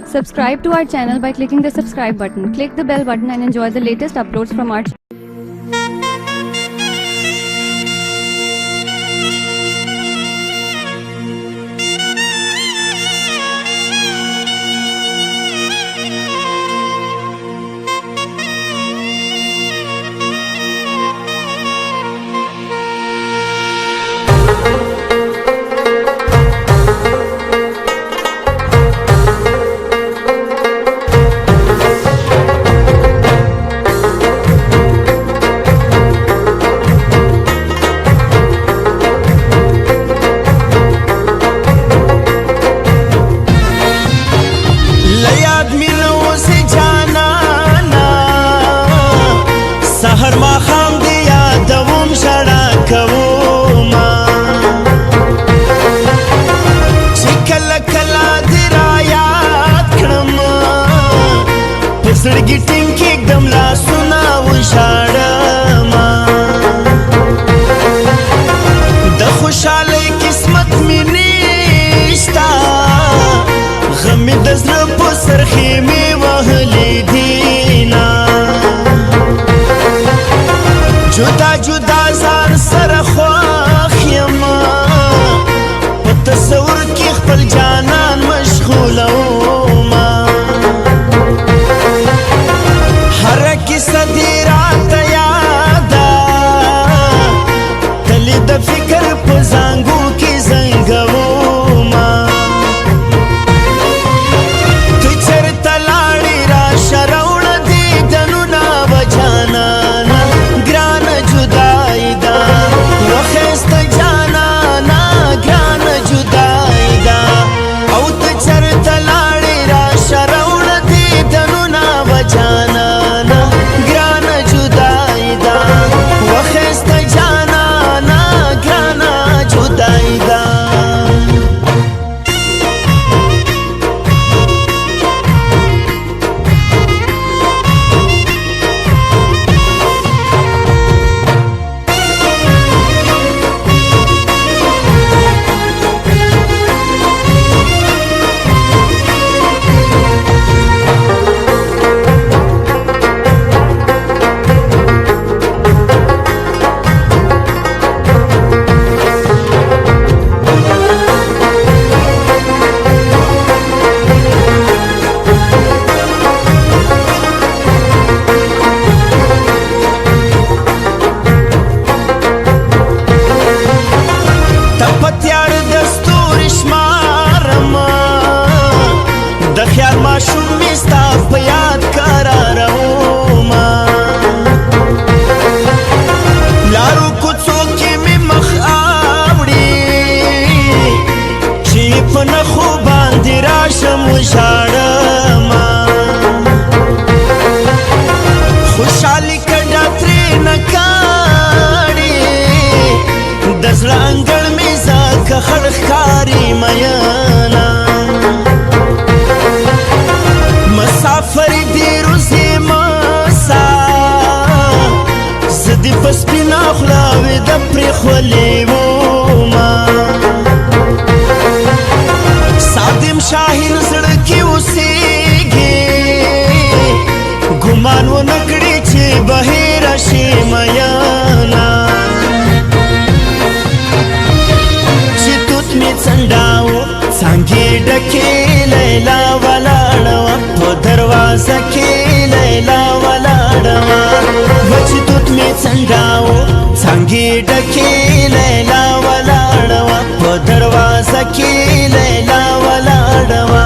Subscribe to our channel by clicking the subscribe button. Click the bell button and enjoy the latest uploads from our channel. सहर मा खाम दिया दवुम शड़ा कवुमा चिकल कला दिराया क्रम पसड़ गिटिंग की गमला सुना उशाड़मा द खुशाले किस्मत में निश्ता गम दज़र पुसर खीमे वहली दीना जुदा जुदा ज़ान सर ख्वाख यमा په تصور کې خپل جانان مشغولوما هر کیسه دې راته یاده تل د فکر په زانګو کې زنګوما ته چېرته لاړې راشه راوړه دې دنونه به جانانه ګرانه جدایي ده وښایسته جانانه ګرانه جدایي ده او ته چېرته لاړې راشه راوړه دې دنونه به جانانه ګرانه جدایي ده وښایسته جانانه ګرانه جدایي ده پتیار دستور شمارما د خیال ماشوم می ستا په یاد قراروما لارو کوڅو کې می مخ اوړي چې په نخو باندې راشم وشاړما خوشحالي کډه ترې نه کاړي د زړه انګړ مې ځکه خړ ښکاري میانا مسافر دې روزي مسا زه دې په سپینه خوله ویده پرېښولې وما صادم شاهین زړه کې اوسېږي ګمان ونه کړي چې بهیره شي میانا څنډاو څانګې ډکې لیلا ولاړه وه په دروازه کې لیلا ولاړه وه وچې توت مې څنډاو څانګې ډکې لیلا ولاړه وه په دروازه کې لیلا ولاړه وه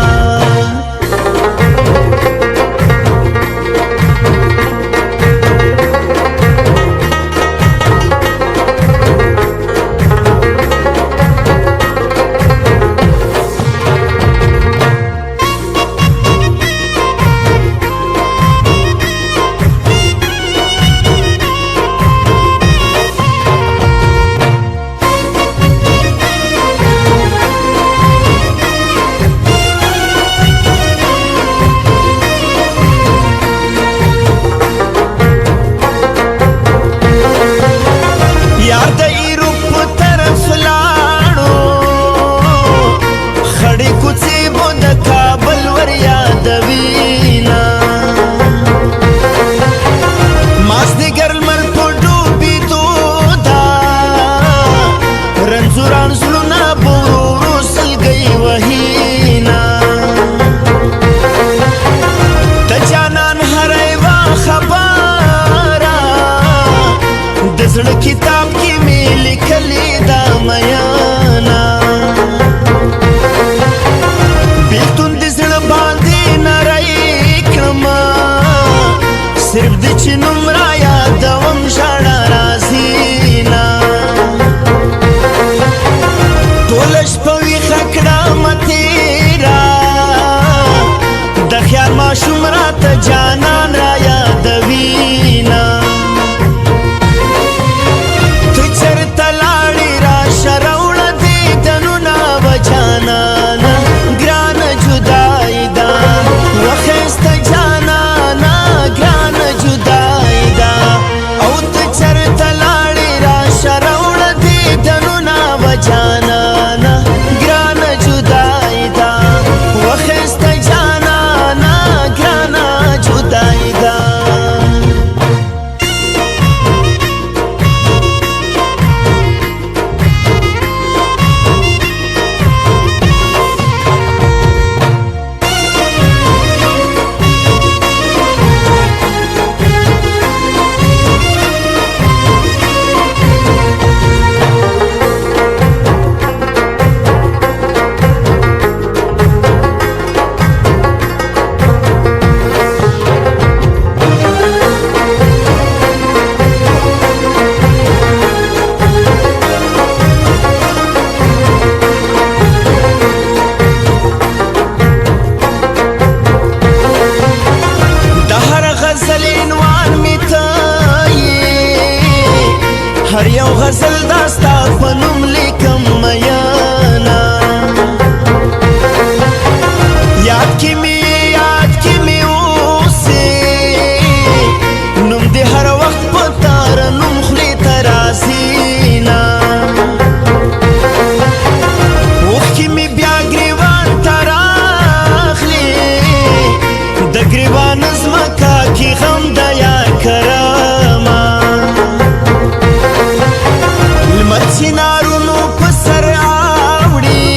چې نوم را یادوم ژړا راځي نه ټوله شپه ویښه کړمه تېره د خیال ماشوم راته جانان را یادوي نه ته چېرته لاړې راشه راوړه دیدنونه به جانانه ګرانه جدایي ده وښایسته جانانه ګرانه جدایي ده او ته چېرته لاړې راشه راوړه دیدنونه به جانانه ګرانه جدایي ده وښایسته جانانه ګرانه جدایي ده هر یو غزل داستا په نوم لیکم میانا یاد کې می اوسې نوم دې هر وخت په تار نوم خولې ته راځي نه اوښکې مې بیا ګریوان ته راخلې د ګریوان ځمکه کې غم د یار کرمه چنارونو په سر اوړي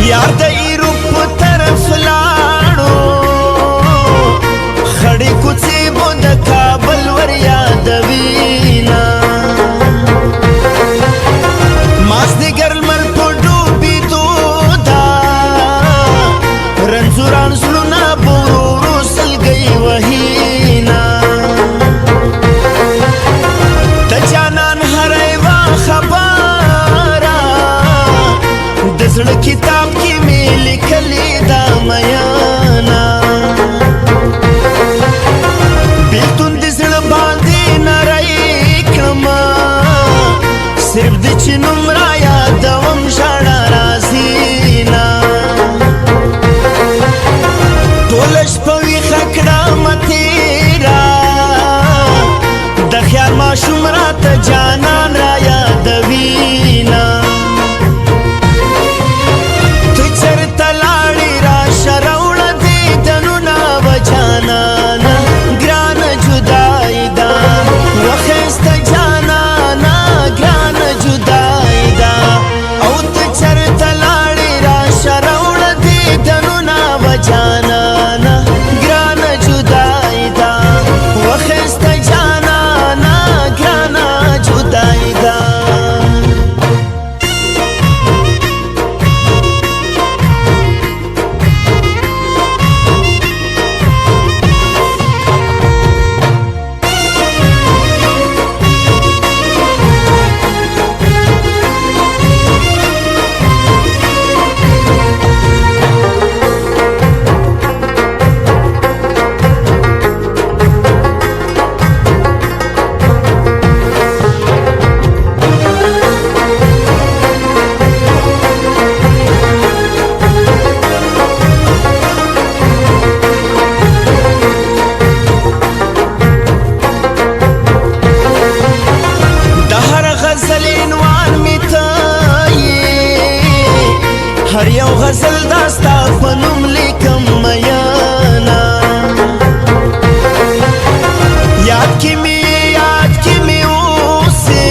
یار د کابل ور یادوي نه مازدیګر لمر په ډوبېدو ده رنځوران زړونه به ورو ورو سلګۍ وهي نه د جانان هره یوه خبره د زړه کتاب کې مې لیکلې ده میانه صرف د چې نوم را یادوم ژړا راځي نه ټوله شپه ویښه کړمه تېره د خیال ماشوم راته جانان را یادوي نه ته چېرته لاړې راشه راوړه دیدنونه به جانانه ګرانه جدایي ده وښایسته جانانه ګرانه جدایي ده او ته چېرته لاړې راشه راوړه دیدنونه به جانانه ګرانه جدایي ده وښایسته جانانه ګرانه جدایي ده هر یو غزل داستا په نوم لیکم میانا یاد کې می اوسې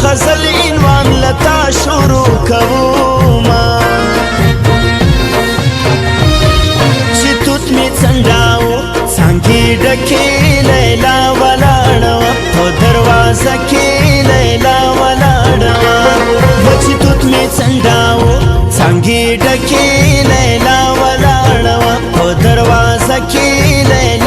غزل عنوان لتا شروع کوما چې توت می څنډاو څانګې ډکې لیلا ولاړه وه په دروازه کې لیلا ولاړه وه چې توت می څنډاو څانګې ډکې لیلا ولاړه وه په دروازه کې لیلا